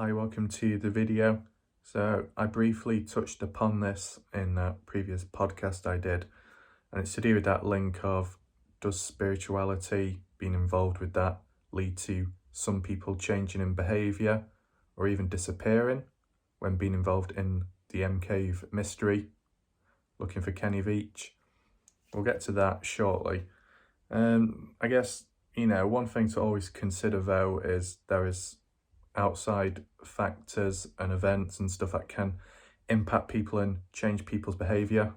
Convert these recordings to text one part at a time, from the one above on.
Hi, welcome to the video. So I briefly touched upon this in a previous podcast I did, and it's to do with that link of, does spirituality, being involved with that, lead to some people changing in behaviour or even disappearing when being involved in the M Cave mystery, looking for Kenny Veach? We'll get to that shortly. I guess, one thing to always consider though is there is outside factors and events and stuff that can impact people and change people's behaviour.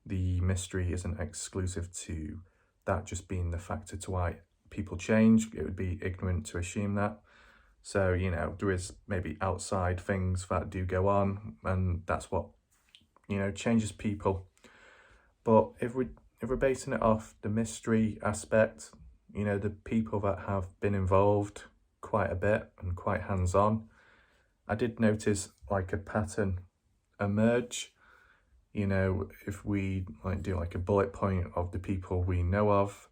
The mystery isn't exclusive to that just being the factor to why people change. It would be ignorant to assume that. So, there is maybe outside things that do go on, and that's what, changes people. But if we're basing it off the mystery aspect, the people that have been involved quite a bit and quite hands-on, I did notice like a pattern emerge. If we do like a bullet point of the people we know of,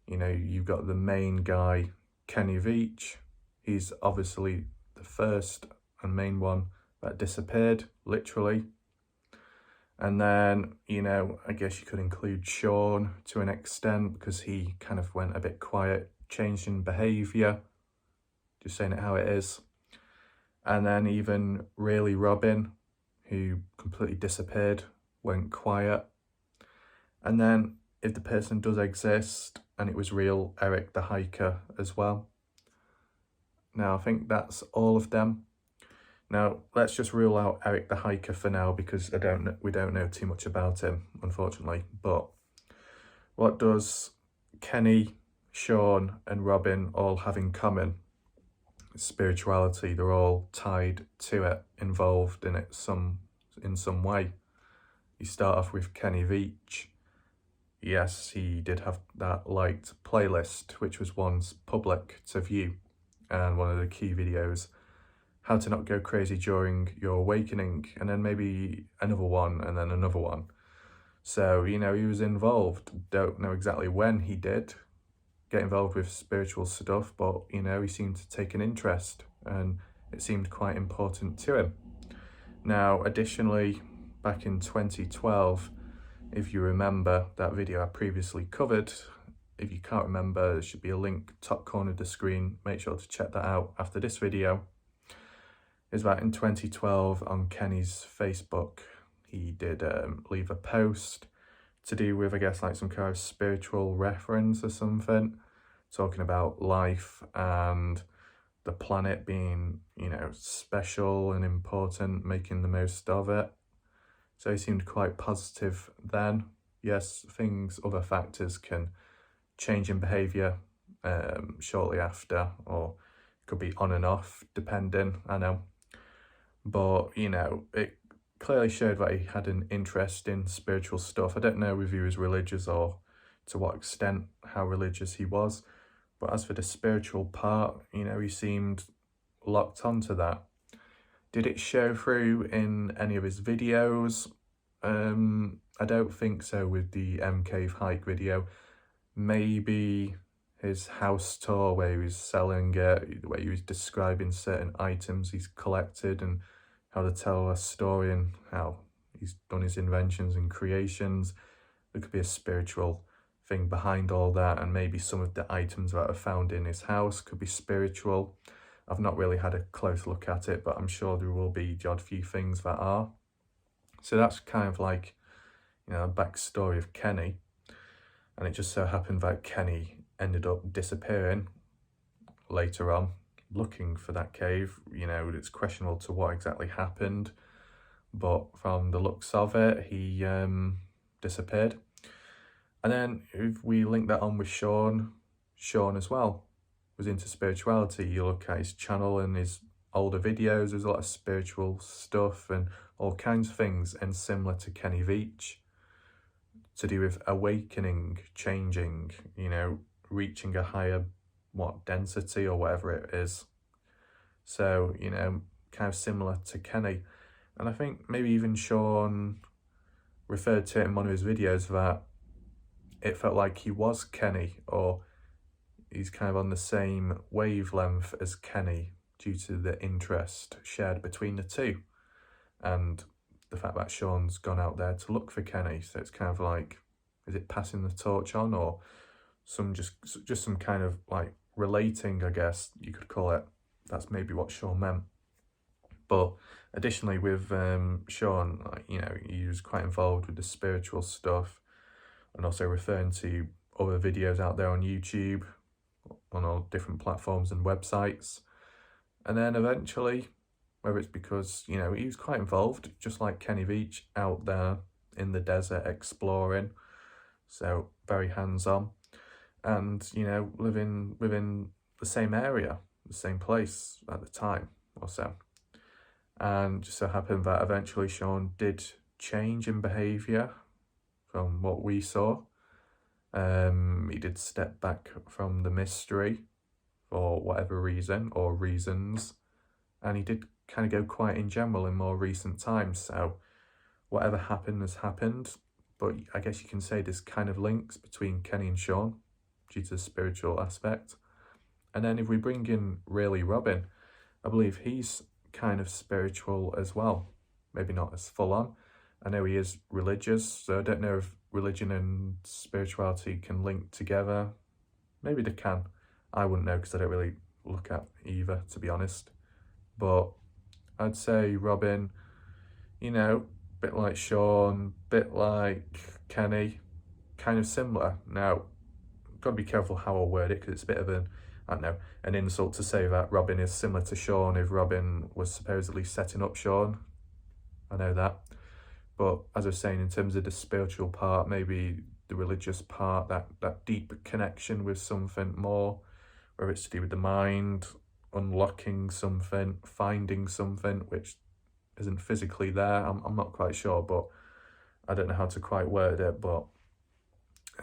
you've got the main guy, Kenny Veach. He's obviously the first and main one that disappeared, literally. And then, I guess you could include Sean to an extent because he kind of went a bit quiet, changed in behaviour, just saying it how it is. And then even really Robin, who completely disappeared, went quiet. And then if the person does exist and it was real, Eric the hiker as well. Now I think that's all of them. Now let's just rule out Eric the hiker for now because we don't know too much about him, unfortunately. But what does Kenny, Sean and Robin all have in common? Spirituality. They're all tied to it, involved in it in some way. You start off with Kenny Veach. Yes, he did have that liked playlist, which was once public to view, and one of the key videos, how to not go crazy during your awakening, and then maybe another one, and then another one. So, he was involved. Don't know exactly when he did get involved with spiritual stuff, but, he seemed to take an interest, and it seemed quite important to him. Now, additionally, back in 2012, if you remember that video I previously covered, if you can't remember, there should be a link top corner of the screen. Make sure to check that out after this video. Is that in 2012 on Kenny's Facebook, he did leave a post to do with, I guess, like some kind of spiritual reference or something, talking about life and the planet being, special and important, making the most of it. So he seemed quite positive then. Yes, other factors can change in behaviour shortly after, or it could be on and off, depending, I know. But, it clearly showed that he had an interest in spiritual stuff. I don't know if he was religious or to what extent, how religious he was. But as for the spiritual part, he seemed locked onto that. Did it show through in any of his videos? I don't think so with the M Cave hike video. Maybe his house tour where he was selling it, where he was describing certain items he's collected and how to tell a story and how he's done his inventions and creations. There could be a spiritual thing behind all that, and maybe some of the items that are found in his house could be spiritual. I've not really had a close look at it, but I'm sure there will be the odd few things that are. So that's kind of like, a backstory of Kenny. And it just so happened that Kenny ended up disappearing later on, looking for that cave. It's questionable to what exactly happened, but from the looks of it, he disappeared. And then if we link that on with Sean as well was into spirituality. You look at his channel and his older videos, there's a lot of spiritual stuff and all kinds of things, and similar to Kenny Veach, to do with awakening, changing, reaching a higher density or whatever it is. So, kind of similar to Kenny. And I think maybe even Sean referred to it in one of his videos that it felt like he was Kenny, or he's kind of on the same wavelength as Kenny, due to the interest shared between the two, and the fact that Sean's gone out there to look for Kenny. So it's kind of like, is it passing the torch on, or just some kind of like relating, I guess you could call it. That's maybe what Sean meant. But additionally with Sean, like, you know, he was quite involved with the spiritual stuff, and also referring to other videos out there on YouTube, on all different platforms and websites. And then eventually, whether it's because, you know, he was quite involved, just like Kenny Veach, out there in the desert exploring, so very hands-on, and, you know, living within the same area, the same place at the time or so. And just so happened that eventually Sean did change in behaviour from what we saw. He did step back from the mystery for whatever reason or reasons, and he did kind of go quiet in general in more recent times. So whatever happened has happened, but I guess you can say there's kind of links between Kenny and Sean due to the spiritual aspect. And then if we bring in really Robin, I believe he's kind of spiritual as well, maybe not as full on. I know he is religious, so I don't know if religion and spirituality can link together. Maybe they can. I wouldn't know because I don't really look at either, to be honest. But I'd say Robin, you know, bit like Sean, bit like Kenny, kind of similar. Now, got to be careful how I word it, because it's a bit of an, I don't know, an insult to say that Robin is similar to Sean if Robin was supposedly setting up Sean. I know that. But as I was saying, in terms of the spiritual part, maybe the religious part, that deep connection with something more, whether it's to do with the mind, unlocking something, finding something which isn't physically there. I'm not quite sure, but I don't know how to quite word it. But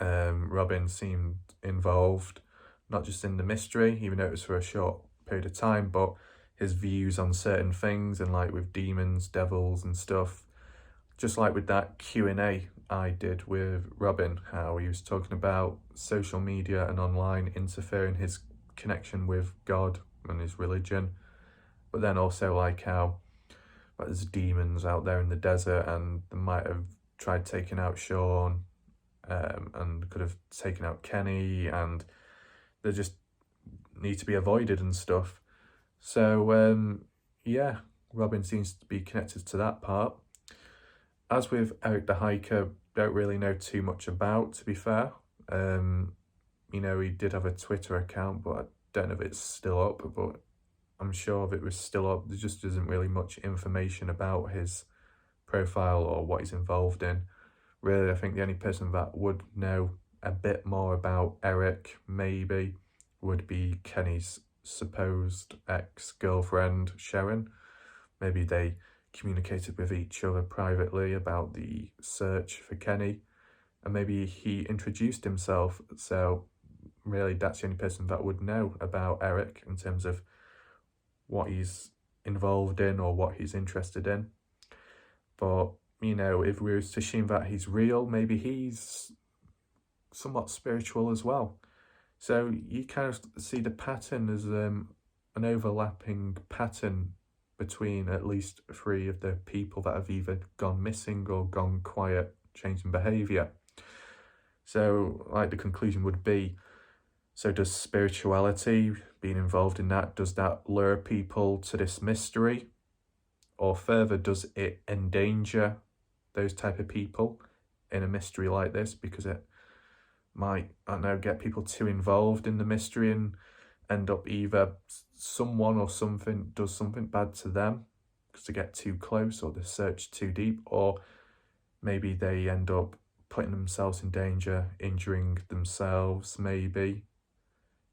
Robin seemed involved, not just in the mystery, even though it was for a short period of time, but his views on certain things, and like with demons, devils and stuff. Just like with that Q&A I did with Robin, how he was talking about social media and online interfering his connection with God and his religion. But then also like how there's demons out there in the desert, and they might have tried taking out Sean, and could have taken out Kenny, and they just need to be avoided and stuff. So yeah, Robin seems to be connected to that part. As with Eric the Hiker, don't really know too much about, to be fair. You know, he did have a Twitter account, but I don't know if it's still up, but I'm sure if it was still up, there just isn't really much information about his profile or what he's involved in. Really, I think the only person that would know a bit more about Eric, maybe, would be Kenny's supposed ex-girlfriend, Sharon. Maybe they communicated with each other privately about the search for Kenny, and maybe he introduced himself. So really, that's the only person that would know about Eric in terms of what he's involved in or what he's interested in. But, you know, if we were to assume that he's real, maybe he's somewhat spiritual as well. So you kind of see the pattern as an overlapping pattern between at least 3 of the people that have either gone missing or gone quiet, changing behaviour. So, like, the conclusion would be, so does spirituality, being involved in that, does that lure people to this mystery? Or further, does it endanger those type of people in a mystery like this, because it might, I don't know, get people too involved in the mystery and end up either someone or something does something bad to them because they get too close or they search too deep, or maybe they end up putting themselves in danger, injuring themselves maybe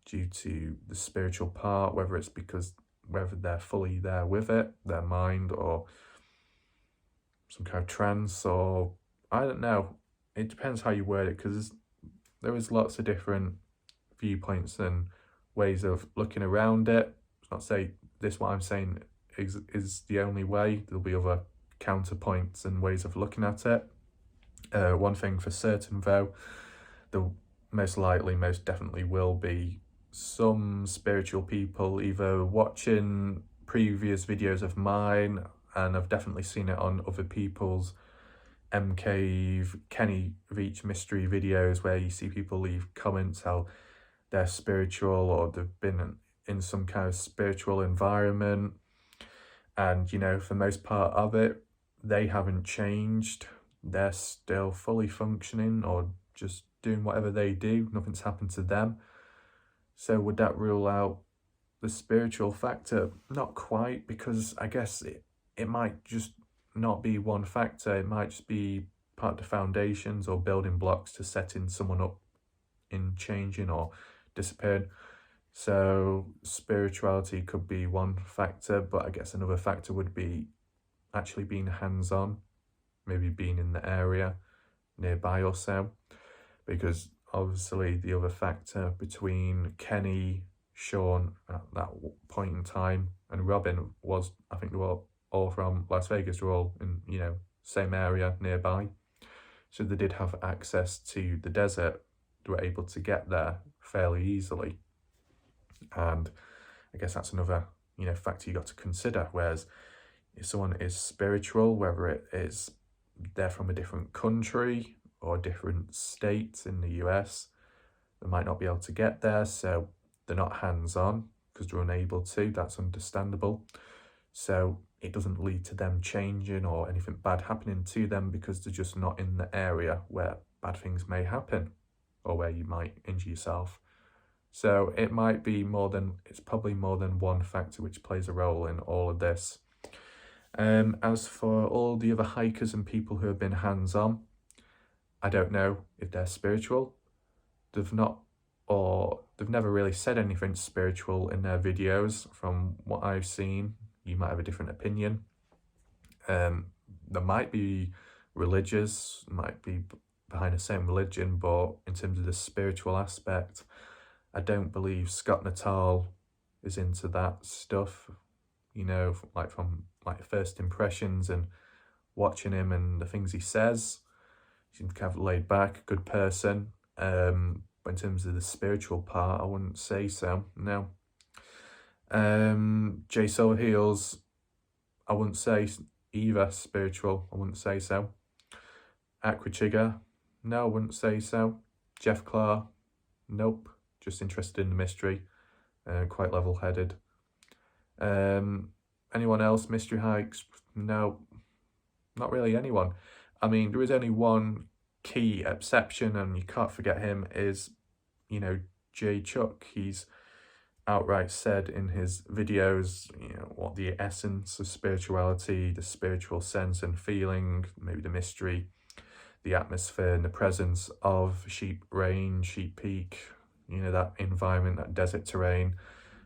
due to the spiritual part, whether they're fully there with it, their mind, or some kind of trance, or I don't know. It depends how you word it, because there is lots of different viewpoints and ways of looking around it. It's not to say this, what I'm saying is the only way. There'll be other counterpoints and ways of looking at it. One thing for certain though, there most definitely will be some spiritual people either watching previous videos of mine, and I've definitely seen it on other people's MCave, Kenny Reach mystery videos, where you see people leave comments how they're spiritual or they've been in some kind of spiritual environment, and for the most part of it, they haven't changed. They're still fully functioning or just doing whatever they do. Nothing's happened to them. So would that rule out the spiritual factor? Not quite, because I guess it might just not be one factor. It might just be part of the foundations or building blocks to setting someone up in changing or disappearing. So spirituality could be one factor, but I guess another factor would be actually being hands-on, maybe being in the area nearby or so, because obviously the other factor between Kenny, Sean at that point in time, and Robin was, I think they were all from Las Vegas, were all in, same area nearby. So they did have access to the desert. They were able to get there fairly easily. And I guess that's another, factor you got to consider. Whereas if someone is spiritual, whether it is they're from a different country or different states in the US, they might not be able to get there, so they're not hands-on because they're unable to. That's understandable. So it doesn't lead to them changing or anything bad happening to them, because they're just not in the area where bad things may happen or where you might injure yourself. So it's probably more than one factor which plays a role in all of this. As for all the other hikers and people who have been hands-on, I don't know if they're spiritual. They've never really said anything spiritual in their videos from what I've seen. You might have a different opinion. There might be religious, might be behind the same religion, but in terms of the spiritual aspect, I don't believe Scott Natal is into that stuff, from first impressions and watching him and the things he says. He seems kind of laid back, good person. But in terms of the spiritual part, I wouldn't say so, no. Jay Soulheels, I wouldn't say either spiritual, I wouldn't say so. Aquachigga, no, I wouldn't say so. Jeff Clark, nope, just interested in the mystery, quite level-headed. Anyone else, mystery hikes? No, not really anyone. I mean, there is only one key exception, and you can't forget him, is, Jay Chuck. He's outright said in his videos, what the essence of spirituality, the spiritual sense and feeling, maybe the mystery, the atmosphere and the presence of Sheep Range, Sheep Peak, that environment, that desert terrain,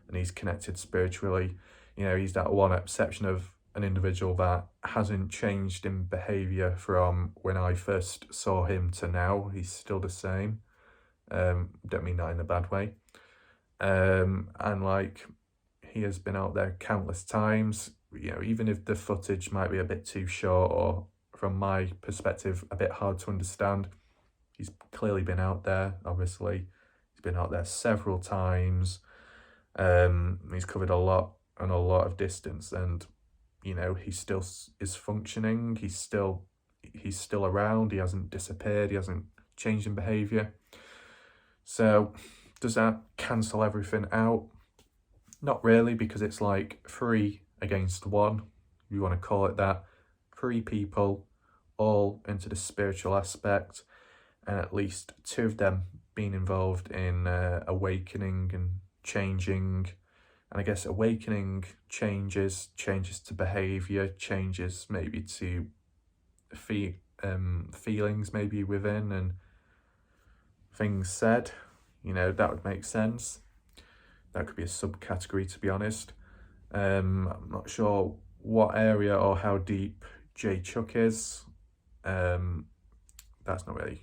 and he's connected spiritually. He's that one exception of an individual that hasn't changed in behaviour from when I first saw him to now. He's still the same. Don't mean that in a bad way. And he has been out there countless times, even if the footage might be a bit too short or from my perspective a bit hard to understand, he's clearly been out there. Obviously he's been out there several times. He's covered a lot of distance, and he still is functioning. He's still around. He hasn't disappeared. He hasn't changed in behaviour. So does that cancel everything out? Not really, because it's like 3 against 1, if you want to call it that. 3 people all into the spiritual aspect, and at least 2 of them being involved in awakening and changing. And I guess awakening changes to behaviour, changes maybe to feelings maybe within and things said. That would make sense. That could be a subcategory, to be honest. I'm not sure what area or how deep Jay Chuck is. That's not really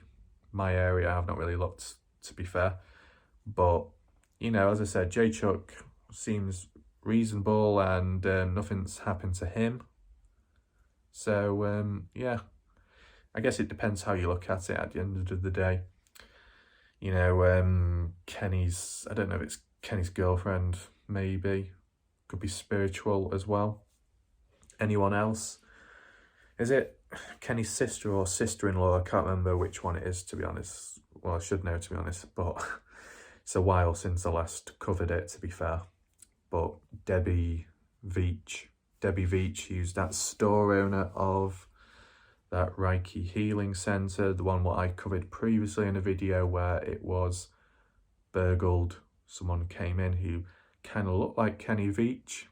my area. I've not really looked, to be fair. But, as I said, Jay Chuck seems reasonable, and nothing's happened to him. So, yeah, I guess it depends how you look at it at the end of the day. Kenny's, I don't know if it's Kenny's girlfriend, maybe. Could be spiritual as well. Anyone else? Is it Kenny's sister or sister-in-law? I can't remember which one it is, to be honest. Well, I should know, to be honest, but it's a while since I last covered it, to be fair. But Debbie Veach, who's that store owner of that Reiki Healing Centre, the one what I covered previously in a video where it was burgled. Someone came in who kind of looked like Kenny Veach.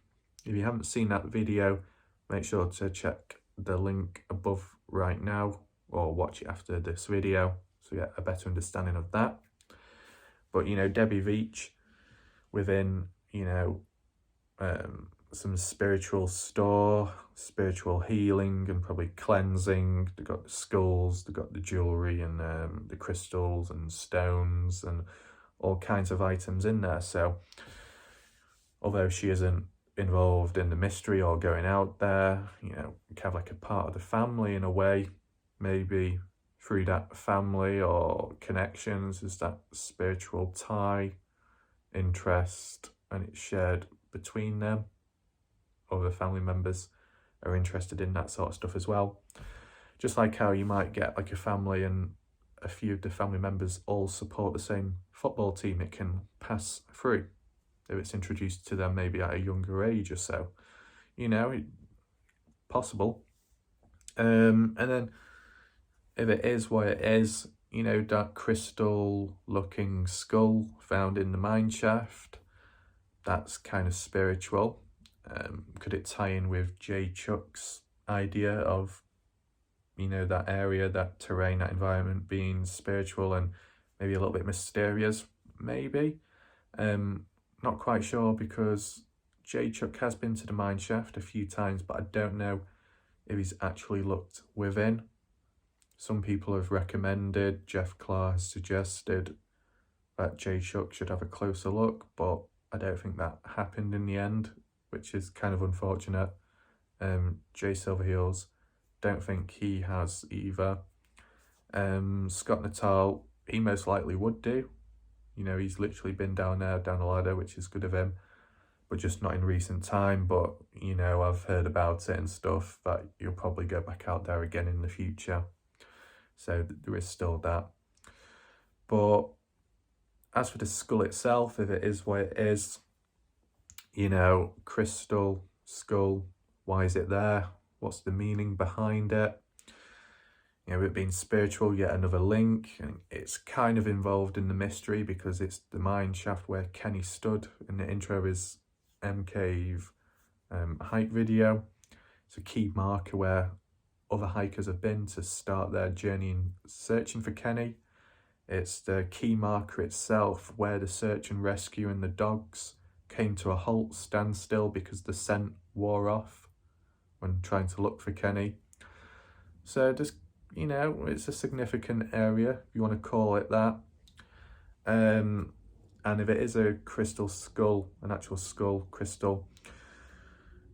If you haven't seen that video, make sure to check the link above right now or watch it after this video so you get a better understanding of that. But, you know, Debbie Veach within, you know, some spiritual store, spiritual healing and probably cleansing. They've got the skulls, they've got the jewellery and the crystals and stones and all kinds of items in there. So although she isn't involved in the mystery or going out there, you know, kind of like a part of the family in a way, maybe through that family or connections is that spiritual tie, interest, and it's shared between them. Other family members are interested in that sort of stuff as well. Just like how you might get like a family and a few of the family members all support the same football team, it can pass through if it's introduced to them maybe at a younger age or so. You know, possible. And then if it is what it is, you know, that crystal looking skull found in the mine shaft, that's kind of spiritual. Could it tie in with Jay Chuck's idea of, you know, that area, that terrain, that environment being spiritual and maybe a little bit mysterious? Maybe. Not quite sure because Jay Chuck has been to the mine shaft a few times, but I don't know if he's actually looked within. Some people have recommended, Jeff Clark has suggested that Jay Chuck should have a closer look, but I don't think that happened in the end, which is kind of unfortunate. Jay Silverheels, don't think he has either. Scott Natal, he most likely would do. You know, he's literally been down there, down the ladder, which is good of him, but just not in recent time. But, you know, I've heard about it and stuff, that you'll probably go back out there again in the future. So there is still that. But as for the skull itself, if it is what it is, you know, crystal, skull, why is it there? What's the meaning behind it? You know, it being spiritual, yet another link, and it's kind of involved in the mystery because it's the mine shaft where Kenny stood in the intro of his M Cave hike video. It's a key marker where other hikers have been to start their journey in searching for Kenny. It's the key marker itself where the search and rescue and the dogs came to a halt, standstill, because the scent wore off when trying to look for Kenny. So just, you know, it's a significant area, if you want to call it that. And if it is a crystal skull, an actual skull crystal,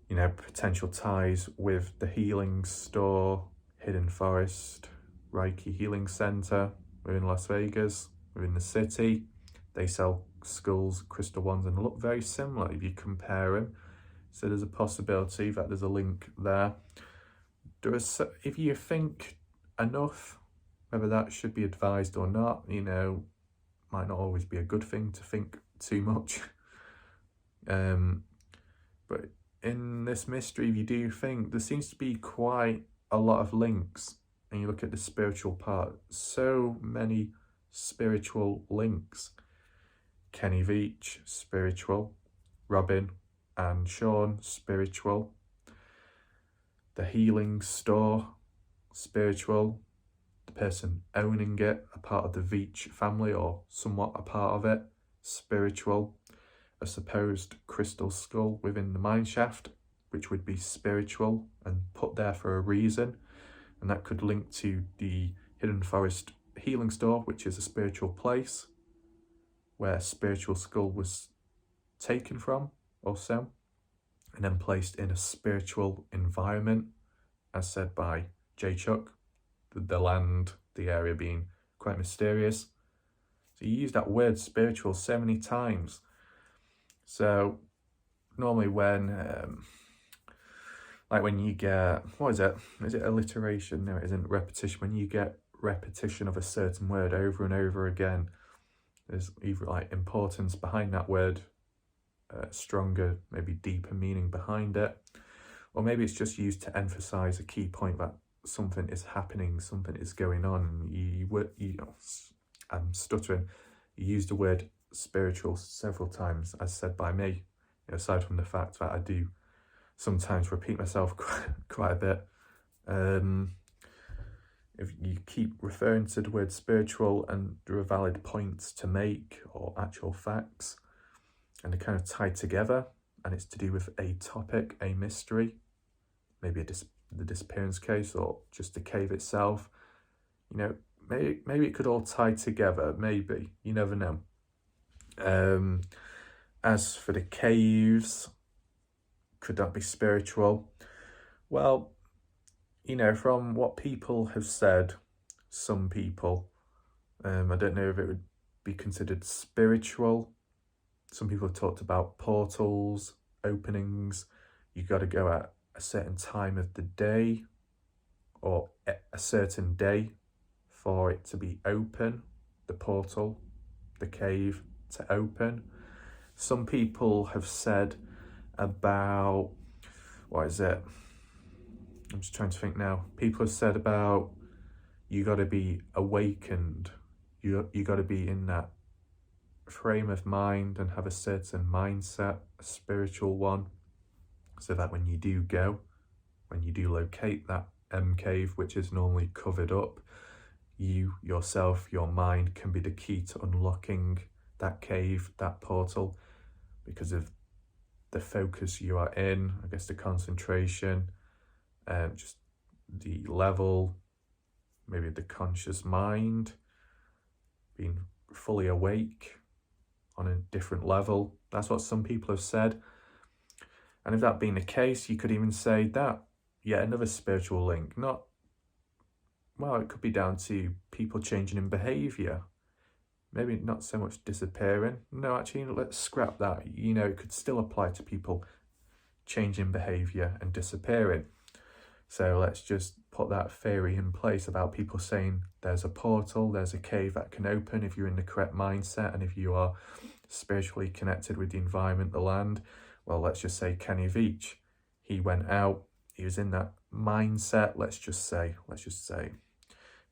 you know, potential ties with the healing store, Hidden Forest, Reiki Healing Centre, we're in Las Vegas, we're in the city. They sell skulls, crystal ones, and look very similar if you compare them. So there's a possibility that there's a link there. If you think enough, whether that should be advised or not, you know, might not always be a good thing to think too much. But in this mystery, if you do think, there seems to be quite a lot of links, and you look at the spiritual part, so many spiritual links. Kenny Veach, spiritual. Robin and Sean, spiritual. The healing store, spiritual. The person owning it, a part of the Veach family or somewhat a part of it, spiritual. A supposed crystal skull within the mine shaft, which would be spiritual and put there for a reason, and that could link to the Hidden Forest healing store, which is a spiritual place where a spiritual skull was taken from also, and then placed in a spiritual environment, as said by Jay Chuck, the land, the area being quite mysterious. So you use that word spiritual so many times. So normally when you get, what is it? Is it alliteration? No, it isn't. Repetition. When you get repetition of a certain word over and over again, there's either like importance behind that word, stronger, maybe deeper meaning behind it, or maybe it's just used to emphasize a key point that something is happening, something is going on. I'm stuttering. You used the word spiritual several times, as said by me. Aside from the fact that I do sometimes repeat myself quite a bit. If you keep referring to the word spiritual and there are valid points to make or actual facts, and they're kind of tied together, and it's to do with a topic, a mystery, maybe the disappearance case or just the cave itself, maybe it could all tie together, maybe, you never know. As for the caves, could that be spiritual? Well, from what people have said, some people, I don't know if it would be considered spiritual. Some people have talked about portals, openings. You got to go at a certain time of the day or a certain day for it to be open, the portal, the cave to open. Some people have said about, what is it? I'm just trying to think now. People have said about you got to be awakened. You got to be in that frame of mind and have a certain mindset, a spiritual one, so that when you do locate that cave, which is normally covered up, you yourself, your mind can be the key to unlocking that cave, that portal, because of the focus you are in, I guess the concentration, just the level, maybe the conscious mind, being fully awake on a different level. That's what some people have said. And if that being the case, you could even say that yet another spiritual link. It could be down to people changing in behaviour. Maybe not so much disappearing. No, actually, let's scrap that. It could still apply to people changing behaviour and disappearing. So let's just put that theory in place about people saying there's a portal, there's a cave that can open if you're in the correct mindset and if you are spiritually connected with the environment, the land. Well, let's just say Kenny Veach, he went out, he was in that mindset, let's just say,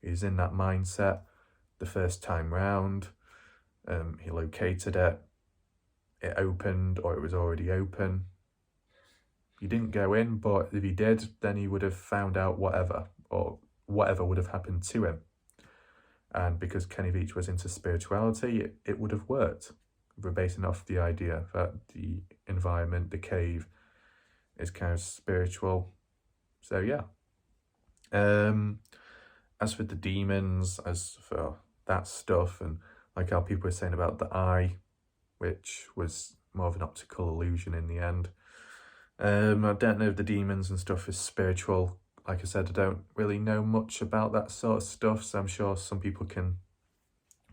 he was in that mindset the first time round, he located it opened, or it was already open. He didn't go in, but if he did, then he would have found out whatever would have happened to him. And because Kenny Veach was into spirituality, it would have worked. We're basing off the idea that the environment, the cave, is kind of spiritual. So yeah. As for the demons, as for that stuff, and like how people were saying about the eye, which was more of an optical illusion in the end. I don't know if the demons and stuff is spiritual. Like I said, I don't really know much about that sort of stuff, so I'm sure some people can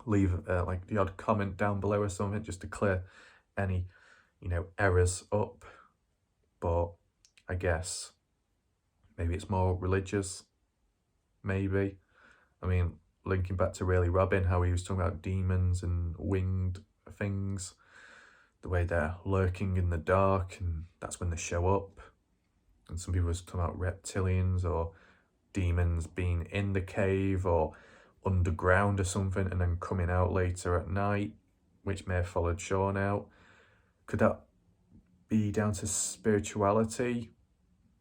leave like the odd comment down below or something just to clear any, errors up. But I guess maybe it's more religious, maybe. I mean, linking back to Really Robin, how he was talking about demons and winged things, the way they're lurking in the dark and that's when they show up. And some people were talking about reptilians or demons being in the cave or underground or something and then coming out later at night, which may have followed Sean out. Could that be down to spirituality?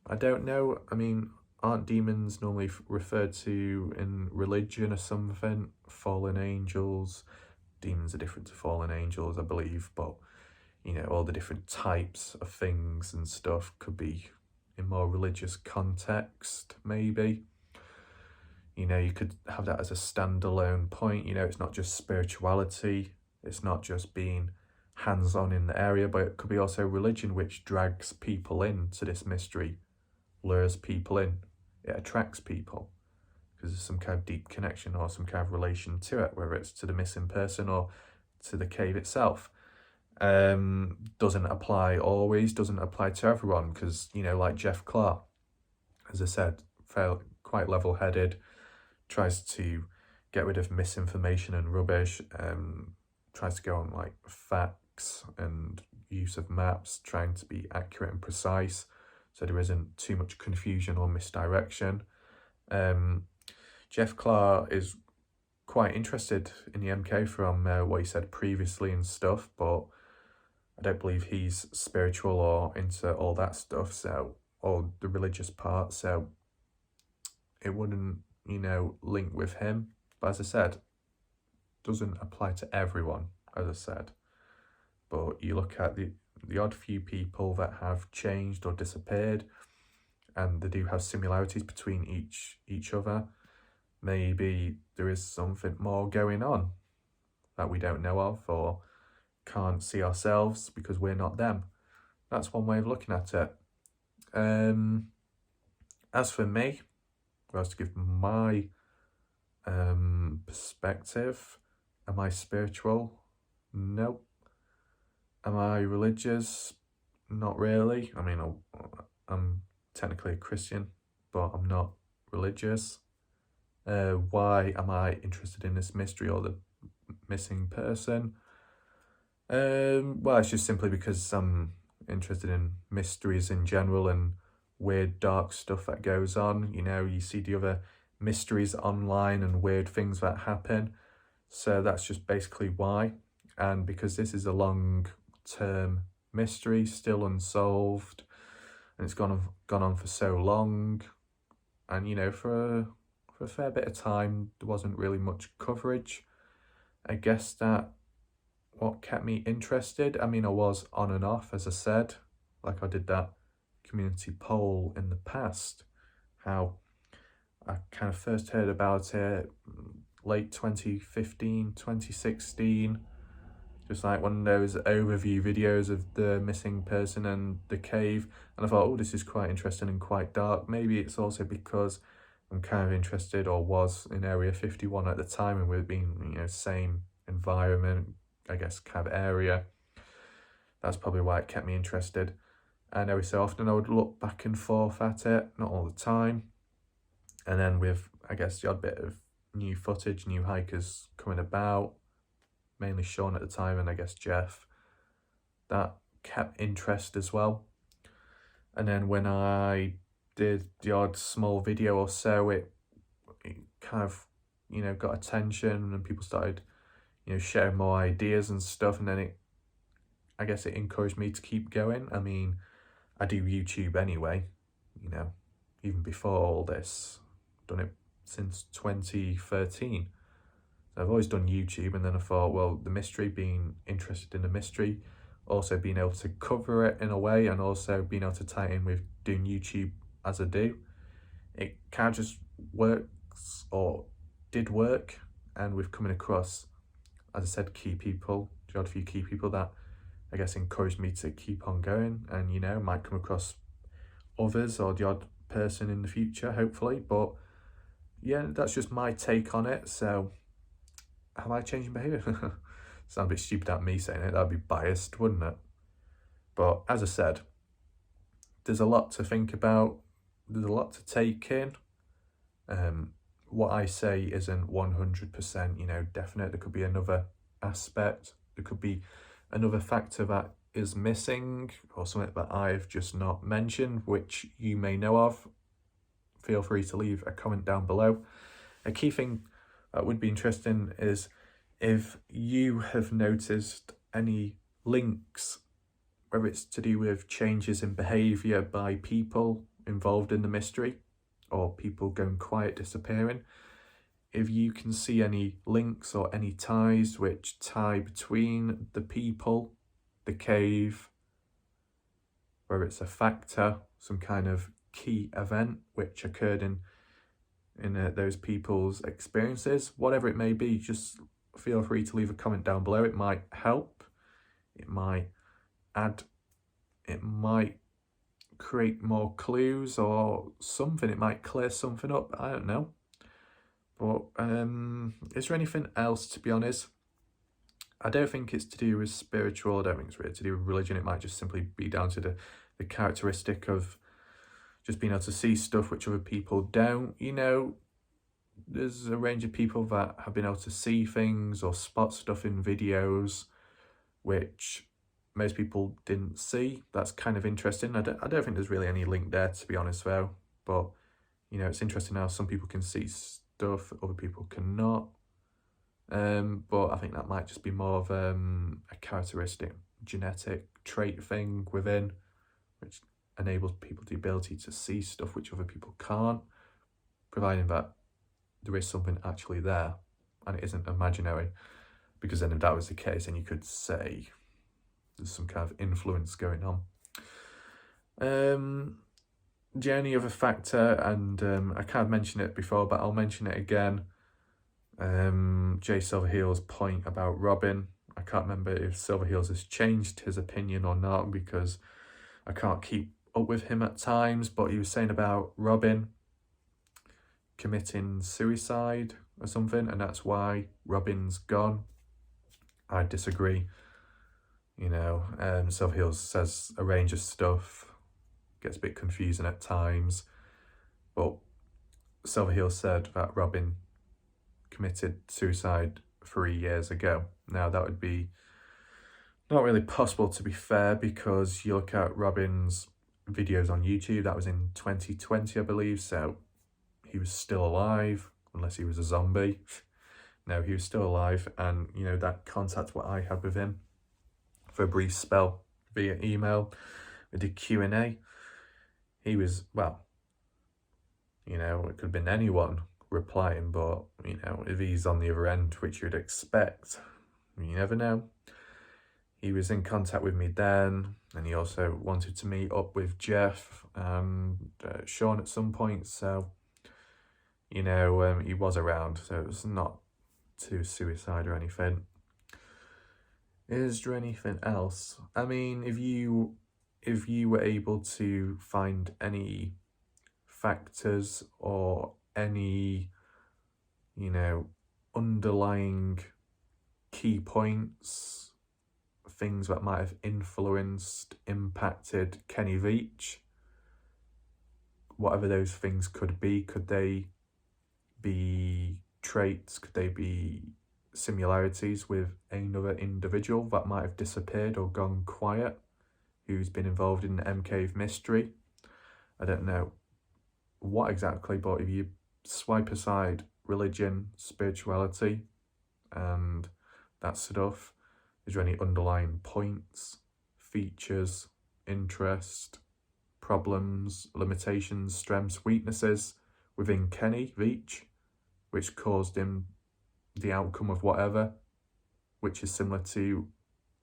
I don't know. I mean, aren't demons normally referred to in religion or something? Fallen angels. Demons are different to fallen angels, I believe, but all the different types of things and stuff could be in more religious context, maybe. You could have that as a standalone point. It's not just spirituality, it's not just being hands-on in the area, but it could be also religion, which drags people into this mystery, lures people in, it attracts people because there's some kind of deep connection or some kind of relation to it, whether it's to the missing person or to the cave itself. Doesn't apply always, doesn't apply to everyone, because, like Jeff Clark, as I said, quite level-headed, tries to get rid of misinformation and rubbish, tries to go on like facts and use of maps, trying to be accurate and precise so there isn't too much confusion or misdirection. Jeff Clark is quite interested in the MK from what he said previously and stuff, but I don't believe he's spiritual or into all that stuff, or the religious part, so it wouldn't, link with him. But as I said, doesn't apply to everyone, as I said. But you look at the odd few people that have changed or disappeared, and they do have similarities between each other. Maybe there is something more going on that we don't know of or can't see ourselves because we're not them. That's one way of looking at it. As for me, if I was to give my perspective, am I spiritual? No. Am I religious? Not really. I mean, I'm technically a Christian, but I'm not religious. Why am I interested in this mystery or the missing person? Well, it's just simply because I'm interested in mysteries in general and weird, dark stuff that goes on. You see the other mysteries online and weird things that happen. So that's just basically why. And because this is a long-term mystery, still unsolved, and it's gone on for so long, and for a fair bit of time there wasn't really much coverage. I guess that what kept me interested. I mean, I was on and off, as I said, like I did that community poll in the past, how I kind of first heard about it late 2015, 2016, just like one of those overview videos of the missing person and the cave, and I thought, oh, this is quite interesting and quite dark. Maybe it's also because I'm kind of interested, or was, in Area 51 at the time, and we've been, same environment, I guess, kind of area. That's probably why it kept me interested. And every so often I would look back and forth at it, not all the time. And then with, I guess, the odd bit of new footage, new hikers coming about, mainly Sean at the time, and I guess Jeff, that kept interest as well. And then when I did the odd small video or so, it kind of, got attention, and people started, sharing more ideas and stuff, and then I guess it encouraged me to keep going. I mean, I do YouTube anyway, even before all this, done it since 2013. So I've always done YouTube, and then I thought, well, the mystery, being interested in the mystery, also being able to cover it in a way, and also being able to tie in with doing YouTube as I do, it kind of just works, or did work. And with coming across, as I said, the odd few key people that I guess encouraged me to keep on going, and might come across others or the odd person in the future, hopefully. But yeah, that's just my take on it. So have I changed my behaviour? Sounds a bit stupid at me saying it, that'd be biased, wouldn't it? But as I said, there's a lot to think about, there's a lot to take in. What I say isn't 100% definite. There could be another aspect, there could be another factor that is missing, or something that I've just not mentioned, which you may know of. Feel free to leave a comment down below. A key thing that would be interesting is if you have noticed any links, whether it's to do with changes in behaviour by people involved in the mystery, or people going quiet, disappearing. If you can see any links or any ties which tie between the people, the cave, whether it's a factor, some kind of key event which occurred in those people's experiences, whatever it may be, just feel free to leave a comment down below. It might help, it might add, it might create more clues or something, it might clear something up, I don't know. But is there anything else, to be honest? I don't think it's to do with spiritual, I don't think it's really to do with religion. It might just simply be down to the characteristic of just being able to see stuff which other people don't. You know, there's a range of people that have been able to see things or spot stuff in videos which most people didn't see. That's kind of interesting. I don't think there's really any link there, to be honest, though. But, you know, it's interesting how some people can see stuff that other people cannot. But I think that might just be more of a characteristic, genetic trait thing within, which enables people the ability to see stuff which other people can't, providing that there is something actually there and it isn't imaginary. Because then if that was the case, then you could say there's some kind of influence going on. The only other factor, and I kind of mentioned it before, but I'll mention it again, Jay Silverheel's point about Robin. I can't remember if Silverheels has changed his opinion or not, because I can't keep up with him at times, but he was saying about Robin committing suicide or something, and that's why Robin's gone. I disagree. You know, Silverheels says a range of stuff, gets a bit confusing at times, but Silverheels said that Robin committed suicide 3 years ago. Now that would be not really possible, to be fair, because you look at Robin's videos on YouTube, that was in 2020, I believe, so he was still alive, unless he was a zombie. No, he was still alive, and, you know, that contact what I had with him for a brief spell via email, we did Q&A. He was, well, you know, it could have been anyone replying, but, you know, if he's on the other end, which you'd expect, you never know. He was in contact with me then, and he also wanted to meet up with Jeff and Sean at some point, so, you know, he was around, so it was not to suicide or anything. Is there anything else? I mean, if you were able to find any factors or any, you know, underlying key points, things that might have influenced, impacted Kenny Veach, whatever those things could they be traits, could they be similarities with another individual that might have disappeared or gone quiet, who's been involved in the M Cave mystery? I don't know what exactly, but if you swipe aside religion, spirituality, and that stuff, is there any underlying points, features, interest, problems, limitations, strengths, weaknesses within Kenny Veach, which caused him the outcome of whatever, which is similar to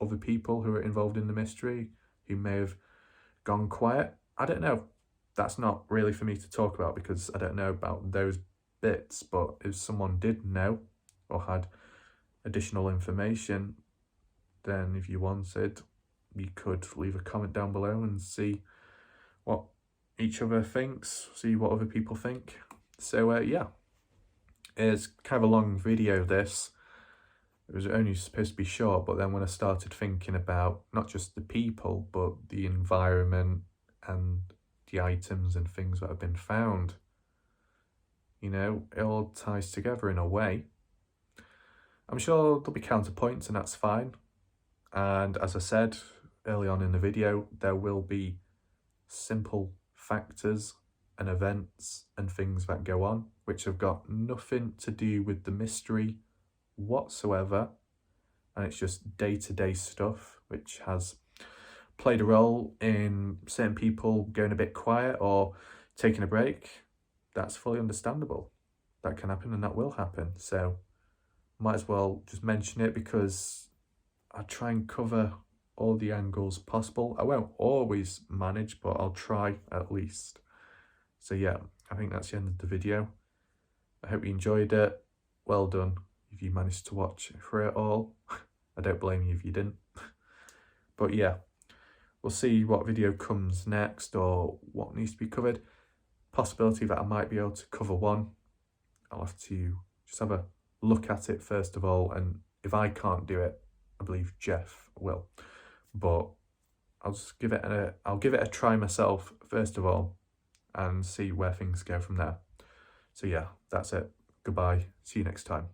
other people who are involved in the mystery, who may have gone quiet? I don't know. That's not really for me to talk about, because I don't know about those bits, but if someone did know or had additional information, then if you wanted, you could leave a comment down below and see what each other thinks, see what other people think. So yeah, it's kind of a long video, this. It was only supposed to be short, but then when I started thinking about not just the people, but the environment and the items and things that have been found, you know, it all ties together in a way. I'm sure there'll be counterpoints, and that's fine. And as I said early on in the video, there will be simple factors and events and things that go on which have got nothing to do with the mystery whatsoever, and it's just day-to-day stuff which has played a role in certain people going a bit quiet or taking a break. That's fully understandable. That can happen, and that will happen, so might as well just mention it, because I try and cover all the angles possible. I won't always manage, but I'll try at least. So yeah, I think that's the end of the video. I hope you enjoyed it. Well done if you managed to watch through it all. I don't blame you if you didn't. But yeah, we'll see what video comes next or what needs to be covered. Possibility that I might be able to cover one. I'll have to just have a look at it first of all, and if I can't do it, I believe Jeff will. But I'll give it a try myself first of all and see where things go from there. So yeah, that's it. Goodbye. See you next time.